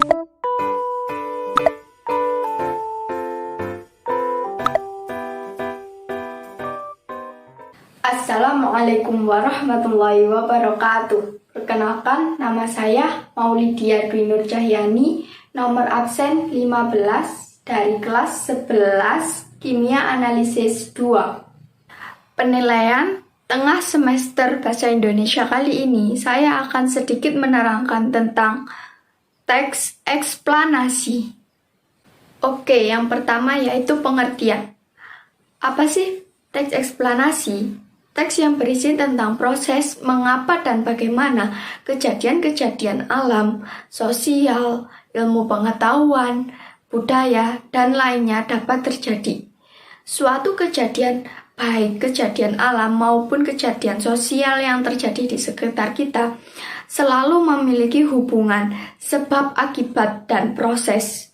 Assalamualaikum warahmatullahi wabarakatuh. Perkenalkan, nama saya Maulidia Dwi Nur Cahyani, nomor absen 15 dari kelas 11 Kimia Analisis 2. Penilaian tengah semester Bahasa Indonesia kali ini, saya akan sedikit menerangkan tentang teks eksplanasi. Oke, yang pertama yaitu pengertian. Apa sih teks eksplanasi? Teks yang berisi tentang proses, mengapa dan bagaimana kejadian-kejadian alam, sosial, ilmu pengetahuan, budaya, dan lainnya dapat terjadi. Suatu kejadian, baik kejadian alam maupun kejadian sosial yang terjadi di sekitar kita, selalu memiliki hubungan sebab, akibat, dan proses.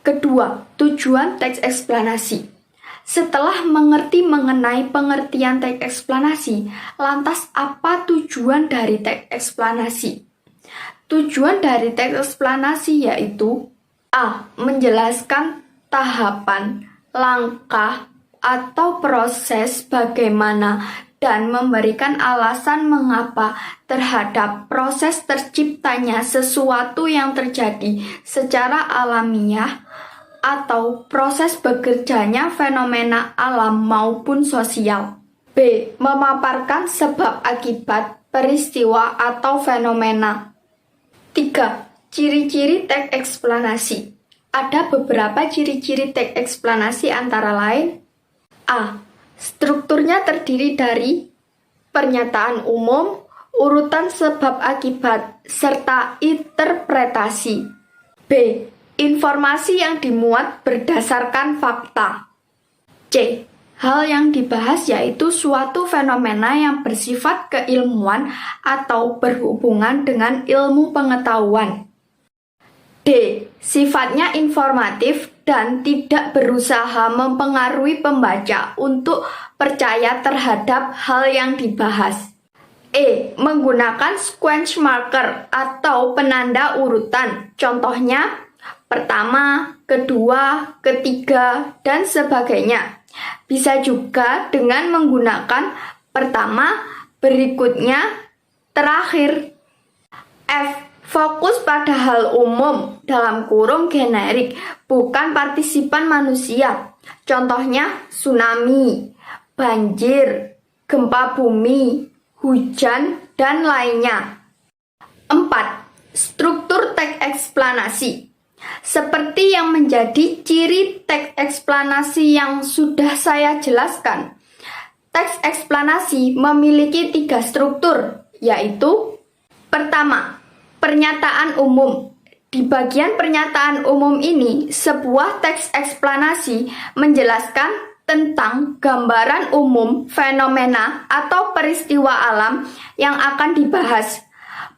Kedua, tujuan teks eksplanasi. Setelah mengerti mengenai pengertian teks eksplanasi, lantas apa tujuan dari teks eksplanasi? Tujuan dari teks eksplanasi yaitu A. Menjelaskan tahapan, langkah, atau proses bagaimana dan memberikan alasan mengapa terhadap proses terciptanya sesuatu yang terjadi secara alamiah atau proses bekerjanya fenomena alam maupun sosial. B. Memaparkan sebab akibat peristiwa atau fenomena. 3. Ciri-ciri teks eksplanasi. Ada beberapa ciri-ciri teks eksplanasi antara lain: A. Strukturnya terdiri dari pernyataan umum, urutan sebab akibat, serta interpretasi. B. Informasi yang dimuat berdasarkan fakta. C. Hal yang dibahas yaitu suatu fenomena yang bersifat keilmuan atau berhubungan dengan ilmu pengetahuan. D. Sifatnya informatif dan tidak berusaha mempengaruhi pembaca untuk percaya terhadap hal yang dibahas. E. Menggunakan sequence marker atau penanda urutan. Contohnya pertama, kedua, ketiga, dan sebagainya. Bisa juga dengan menggunakan pertama, berikutnya, terakhir. F. Fokus pada hal umum dalam kurung generik, bukan partisipan manusia. Contohnya tsunami, banjir, gempa bumi, hujan, dan lainnya. 4. Struktur teks eksplanasi. Seperti yang menjadi ciri teks eksplanasi yang sudah saya jelaskan, teks eksplanasi memiliki 3 struktur, yaitu pertama, pernyataan umum. Di bagian pernyataan umum ini, sebuah teks eksplanasi menjelaskan tentang gambaran umum fenomena atau peristiwa alam yang akan dibahas.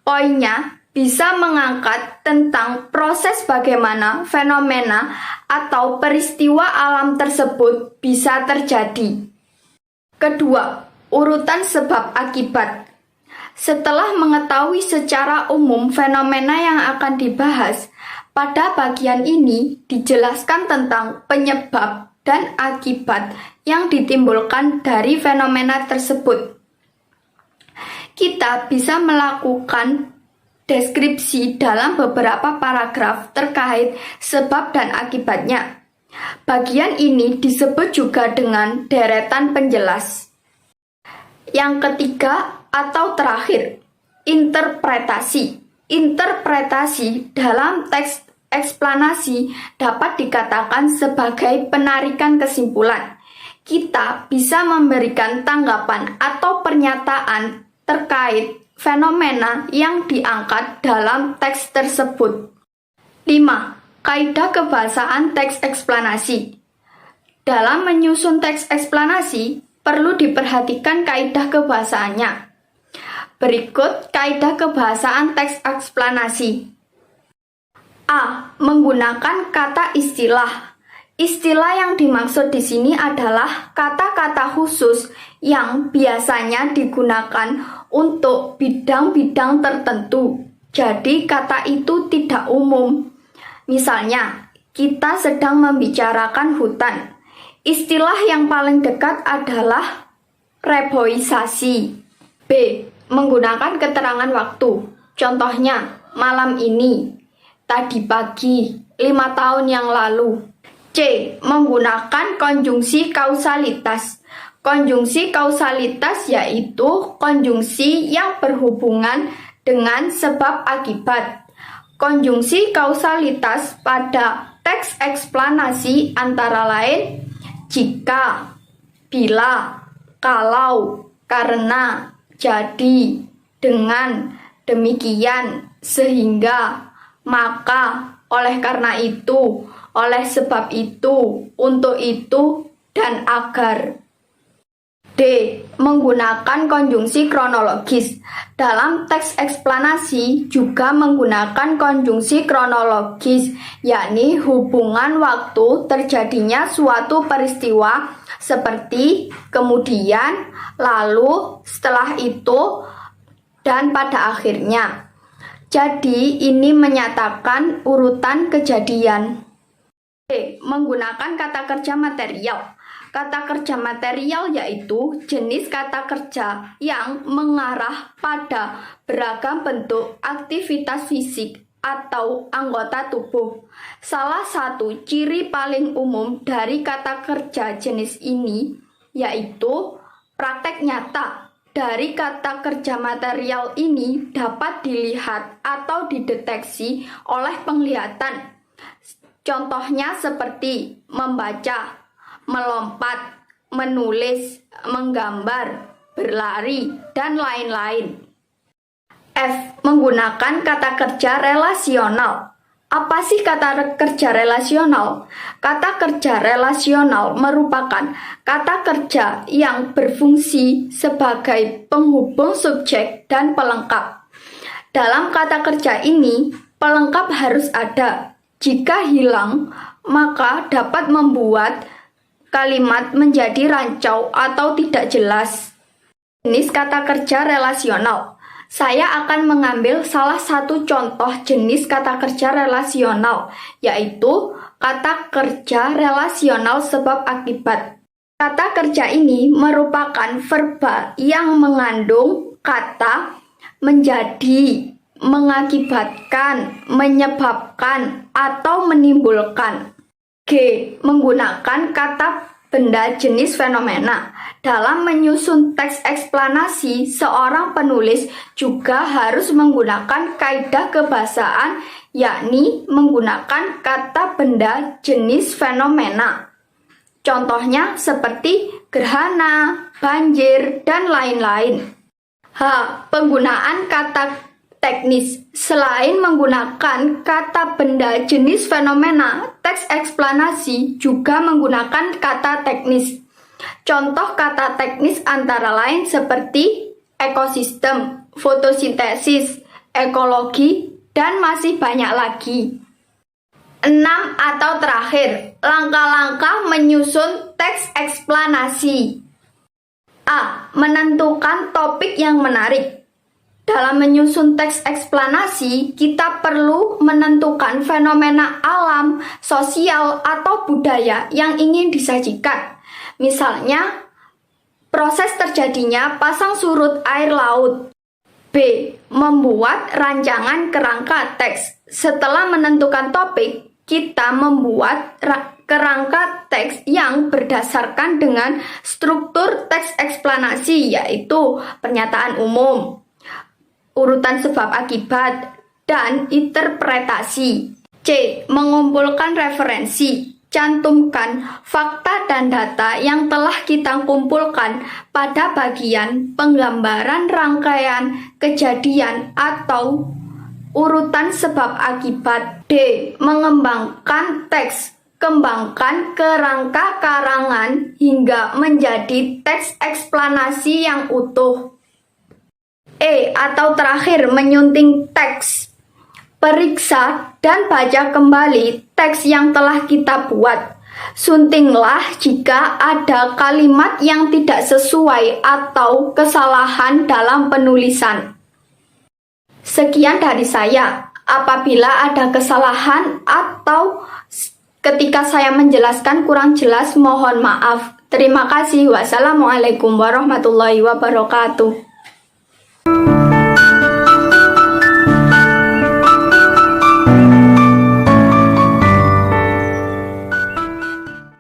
Poinnya bisa mengangkat tentang proses bagaimana fenomena atau peristiwa alam tersebut bisa terjadi. Kedua, urutan sebab akibat. Setelah mengetahui secara umum fenomena yang akan dibahas, pada bagian ini dijelaskan tentang penyebab dan akibat yang ditimbulkan dari fenomena tersebut. Kita bisa melakukan deskripsi dalam beberapa paragraf terkait sebab dan akibatnya. Bagian ini disebut juga dengan deretan penjelas. Yang ketiga atau terakhir, interpretasi. Interpretasi dalam teks eksplanasi dapat dikatakan sebagai penarikan kesimpulan. Kita bisa memberikan tanggapan atau pernyataan terkait fenomena yang diangkat dalam teks tersebut. 5. Kaidah kebahasaan teks eksplanasi. Dalam menyusun teks eksplanasi, perlu diperhatikan kaidah kebahasaannya. Berikut kaidah kebahasaan teks eksplanasi. A. Menggunakan kata istilah. Istilah yang dimaksud di sini adalah kata-kata khusus yang biasanya digunakan untuk bidang-bidang tertentu. jadi kata itu tidak umum. Misalnya, kita sedang membicarakan hutan. Istilah yang paling dekat adalah reboisasi. B. Menggunakan keterangan waktu. Contohnya, malam ini, tadi pagi, 5 tahun yang lalu. C. Menggunakan konjungsi kausalitas. Konjungsi kausalitas yaitu konjungsi yang berhubungan dengan sebab akibat. Konjungsi kausalitas pada teks eksplanasi antara lain jika, bila, kalau, karena, jadi, dengan, demikian, sehingga, maka, oleh karena itu, oleh sebab itu, untuk itu, dan agar. D. Menggunakan konjungsi kronologis. Dalam teks eksplanasi juga menggunakan konjungsi kronologis, yakni hubungan waktu terjadinya suatu peristiwa seperti kemudian, lalu, setelah itu, dan pada akhirnya. Jadi, ini menyatakan urutan kejadian. D. Menggunakan kata kerja material. Kata kerja material yaitu jenis kata kerja yang mengarah pada beragam bentuk aktivitas fisik atau anggota tubuh. Salah satu ciri paling umum dari kata kerja jenis ini yaitu praktek nyata. Dari kata kerja material ini dapat dilihat atau dideteksi oleh penglihatan. Contohnya seperti membaca, melompat, menulis, menggambar, berlari, dan lain-lain. F. Menggunakan kata kerja relasional. Apa sih kata kerja relasional? Kata kerja relasional merupakan kata kerja yang berfungsi sebagai penghubung subjek dan pelengkap. Dalam kata kerja ini, pelengkap harus ada. Jika hilang, maka dapat membuat kalimat menjadi rancau atau tidak jelas. Jenis kata kerja relasional. Saya akan mengambil salah satu contoh jenis kata kerja relasional, yaitu kata kerja relasional sebab akibat. Kata kerja ini merupakan verba yang mengandung kata menjadi, mengakibatkan, menyebabkan, atau menimbulkan. G. Menggunakan kata benda jenis fenomena. Dalam menyusun teks eksplanasi, seorang penulis juga harus menggunakan kaidah kebahasaan, yakni menggunakan kata benda jenis fenomena. Contohnya seperti gerhana, banjir, dan lain-lain. H. Penggunaan kata teknis. Selain menggunakan kata benda jenis fenomena, teks eksplanasi juga menggunakan kata teknis. Contoh kata teknis antara lain seperti ekosistem, fotosintesis, ekologi, dan masih banyak lagi. 6. Atau terakhir, langkah-langkah menyusun teks eksplanasi. A. Menentukan topik yang menarik. Dalam menyusun teks eksplanasi, kita perlu menentukan fenomena alam, sosial, atau budaya yang ingin disajikan. Misalnya, proses terjadinya pasang surut air laut. B. Membuat rancangan kerangka teks. Setelah menentukan topik, kita membuat kerangka teks yang berdasarkan dengan struktur teks eksplanasi, yaitu pernyataan umum, urutan sebab akibat, dan interpretasi. C. Mengumpulkan referensi. Cantumkan fakta dan data yang telah kita kumpulkan pada bagian penggambaran rangkaian kejadian atau urutan sebab akibat. D. Mengembangkan teks. Kembangkan kerangka karangan hingga menjadi teks eksplanasi yang utuh. E. Atau terakhir, menyunting teks. Periksa dan baca kembali teks yang telah kita buat. Suntinglah jika ada kalimat yang tidak sesuai atau kesalahan dalam penulisan. Sekian dari saya. Apabila ada kesalahan atau ketika saya menjelaskan kurang jelas, mohon maaf. Terima kasih. Wassalamualaikum warahmatullahi wabarakatuh.